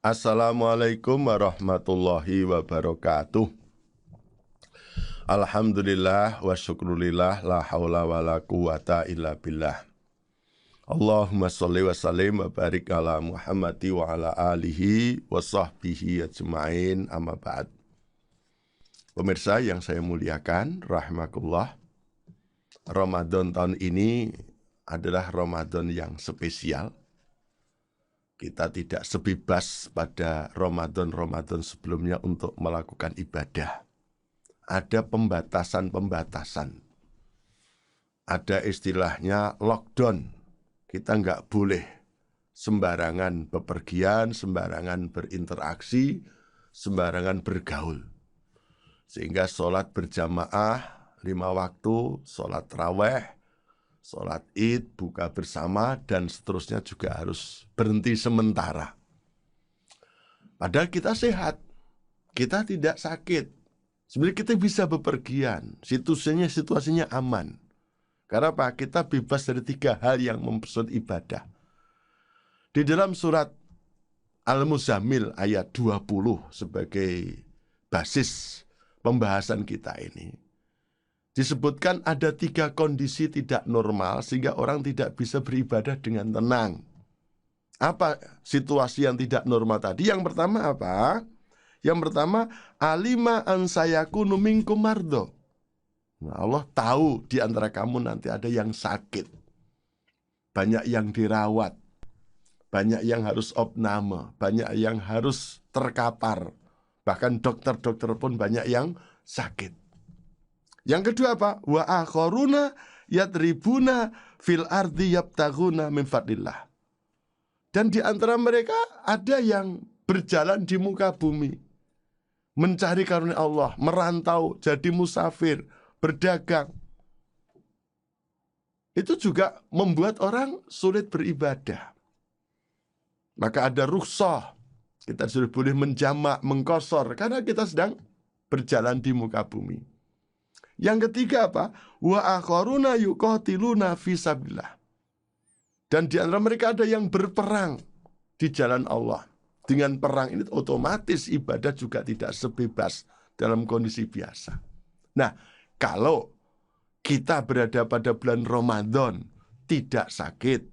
Assalamualaikum warahmatullahi wabarakatuh. Alhamdulillah wa syukrulillah la haula wa la quwata illa billah. Allahumma sholli wa sallim wa barik ala Muhammadi wa ala alihi wa sahbihi ajma'in, amma ba'd. Pemirsa yang saya muliakan, rahimakumullah, Ramadan tahun ini adalah Ramadan yang spesial. Kita tidak sebebas pada Ramadan-Ramadan sebelumnya untuk melakukan ibadah. Ada pembatasan-pembatasan. Ada istilahnya lockdown. Kita nggak boleh sembarangan bepergian, sembarangan berinteraksi, sembarangan bergaul. Sehingga sholat berjamaah 5 waktu, sholat raweh, sholat id, buka bersama, dan seterusnya juga harus berhenti sementara. Padahal kita sehat, kita tidak sakit. Sebenarnya kita bisa bepergian, situasinya aman. Karena apa? Kita bebas dari 3 hal yang mempersulit ibadah. Di dalam surat Al-Muzammil ayat 20 sebagai basis pembahasan kita ini, disebutkan ada 3 kondisi tidak normal sehingga orang tidak bisa beribadah dengan tenang. Apa situasi yang tidak normal tadi? Yang pertama apa? Yang pertama, alima an sayakunu minkum mardo. Nah, Allah tahu di antara kamu nanti ada yang sakit. Banyak yang dirawat. Banyak yang harus opname. Banyak yang harus terkapar. Bahkan dokter-dokter pun banyak yang sakit. Yang kedua apa? Wa akharuna yadribuna fil ardi yabtaghuna min fadlillah. Dan di antara mereka ada yang berjalan di muka bumi, mencari karunia Allah, merantau, jadi musafir, berdagang. Itu juga membuat orang sulit beribadah. Maka ada rukhsah. Kita sudah boleh menjamak, mengkosor, karena kita sedang berjalan di muka bumi. Yang ketiga apa? Wa akharuna yuqatiluna fi sabilillah. Dan di antara mereka ada yang berperang di jalan Allah. Dengan perang ini otomatis ibadah juga tidak sebebas dalam kondisi biasa. Nah, kalau kita berada pada bulan Ramadan, tidak sakit,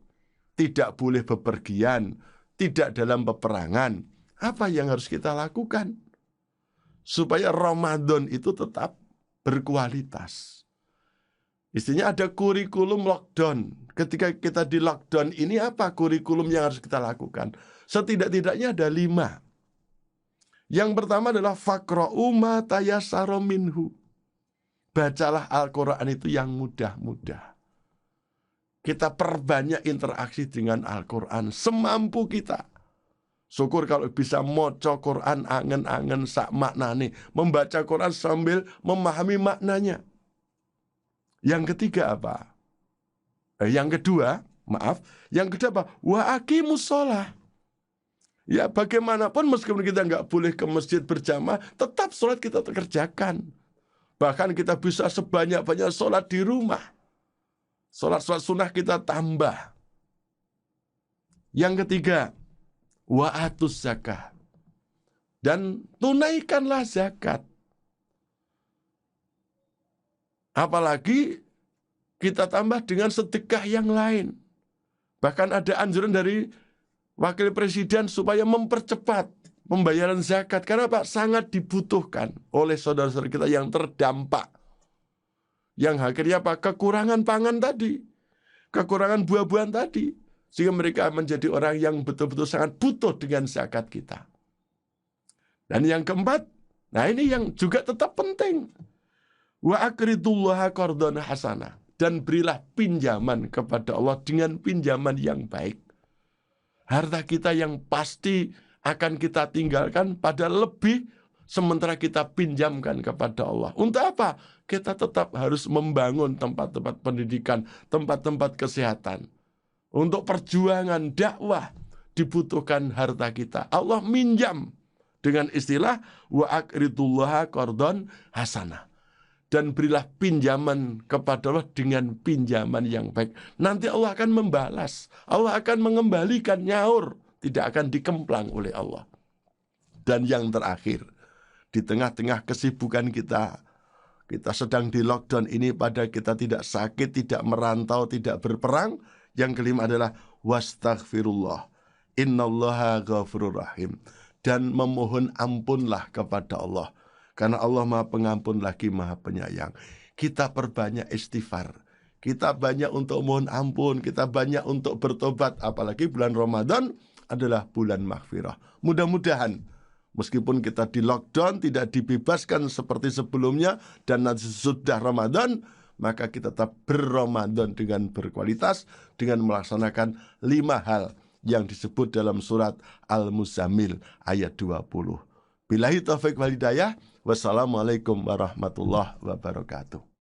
tidak boleh bepergian, tidak dalam peperangan, apa yang harus kita lakukan? Supaya Ramadan itu tetap berkualitas. Istilahnya ada kurikulum lockdown. Ketika kita di lockdown ini, apa kurikulum yang harus kita lakukan? Setidak-tidaknya ada 5. Yang pertama adalah faqra'u ma tayassara minhu. Bacalah Al-Quran itu yang mudah-mudah. Kita perbanyak interaksi dengan Al-Quran semampu kita. Syukur kalau bisa maca Quran angen-angen sak maknane, membaca Quran sambil memahami maknanya. Yang ketiga apa? Yang kedua apa? Wa aqimus shalah. Ya, bagaimanapun meskipun kita nggak boleh ke masjid berjamaah, tetap sholat kita kerjakan. Bahkan kita bisa sebanyak-banyak sholat di rumah. Sholat-sholat sunnah kita tambah. Yang ketiga, wa atus zakah. Dan tunaikanlah zakat. Apalagi kita tambah dengan sedekah yang lain. Bahkan ada anjuran dari Wakil Presiden supaya mempercepat pembayaran zakat. Karena Pak sangat dibutuhkan oleh saudara-saudara kita yang terdampak. Yang akhirnya Pak kekurangan pangan tadi. Kekurangan buah-buahan tadi. Sehingga mereka menjadi orang yang betul-betul sangat butuh dengan zakat kita. Dan yang keempat, nah ini yang juga tetap penting. Wa aqridullaha qardan hasanah. Dan berilah pinjaman kepada Allah dengan pinjaman yang baik. Harta kita yang pasti akan kita tinggalkan pada lebih sementara kita pinjamkan kepada Allah. Untuk apa? Kita tetap harus membangun tempat-tempat pendidikan, tempat-tempat kesehatan. Untuk perjuangan dakwah dibutuhkan harta kita. Allah minjam dengan istilah wa aqridullaha qardan hasanah. Dan berilah pinjaman kepada Allah dengan pinjaman yang baik. Nanti Allah akan membalas. Allah akan mengembalikan, nyaur. Tidak akan dikemplang oleh Allah. Dan yang terakhir, di tengah-tengah kesibukan kita sedang di lockdown ini, pada kita tidak sakit, tidak merantau, tidak berperang. Yang kelima adalah wastaghfirullah, innallaha ghafurur rahim. Dan memohon ampunlah kepada Allah, karena Allah Maha Pengampun lagi Maha Penyayang. Kita perbanyak istighfar, kita banyak untuk mohon ampun, kita banyak untuk bertobat. Apalagi bulan Ramadan adalah bulan maghfirah. Mudah-mudahan meskipun kita di lockdown, tidak dibebaskan seperti sebelumnya, dan nanti sudah Ramadan, maka kita tetap berRamadan dengan berkualitas, dengan melaksanakan 5 hal yang disebut dalam surat Al-Muzammil ayat 20. Billahi taufiq wal hidayah. Wassalamualaikum warahmatullahi wabarakatuh.